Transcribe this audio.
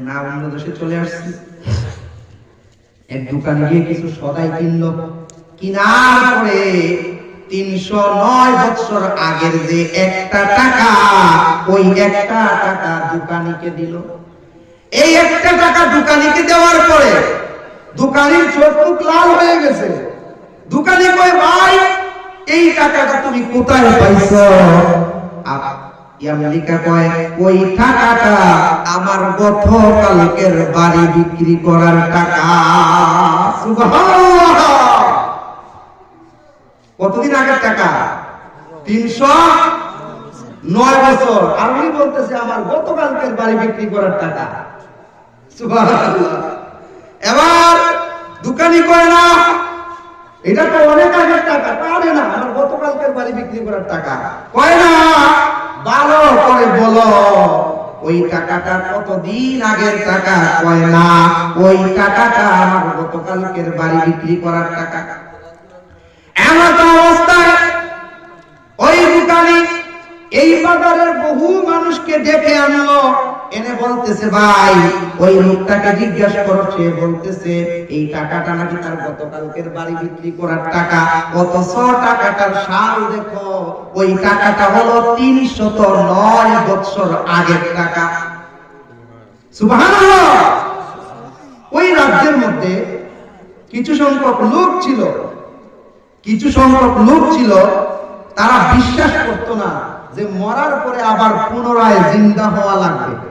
না অন্য দেশে চলে আসছি। এক দোকানে গিয়ে কিছু সদাই কিনলো, কিনার পরে 309 বছর আগের যে একটা টাকা, ওই একটা টাকা দোকানিকে দিল। এই একটা টাকা দোকানিকে দেওয়ার পরে দোকানির চোখ মুখ লাল হয়ে গেছে। দোকানি কয়, ভাই এই টাকাটা তুমি কোথায় পাইছো? আমেরিকা কয়, ওই টাকাটা আমার গতকালকের বাড়ি বিক্রি করার টাকা। সুবহানাল্লাহ! কতদিন আগের টাকা? 309 বছর। আর উনি বলতেছে আমার গতকালকের বাড়ি বিক্রি করার টাকা। সুবহানাল্লাহ! এবার দোকানি কয়, না এটা তো অনেক আগের টাকা। পারে না, আমার গতকালকের বাড়ি বিক্রি করার টাকা। কয় না, ভালো করে বলো ওই টাকাটা কতদিন আগের টাকা? কয় না, ওই টাকাটা আমার গতকালকের বাড়ি বিক্রি করার টাকা। এমন অবস্থায় ওই দোকানি এই বাজারের বহু মানুষকে ডেকে আনলো, এনে বলতেছে, ভাই ওই লোকটাকে জিজ্ঞাসা করছে, বলতেছে এই টাকাটা নাকি তার গতকালকের বাড়ি বিক্রি করার টাকা। অথচ টাকাটার সাল দেখো, ওই টাকাটা হলো 309 বছর আগের টাকা। সুবহানাল্লাহ! ওই রাজ্যের মধ্যে কিছু সংখ্যক লোক ছিল, তারা বিশ্বাস করতো না যে মরার পরে আবার পুনরায় জিন্দা হওয়া লাগবে।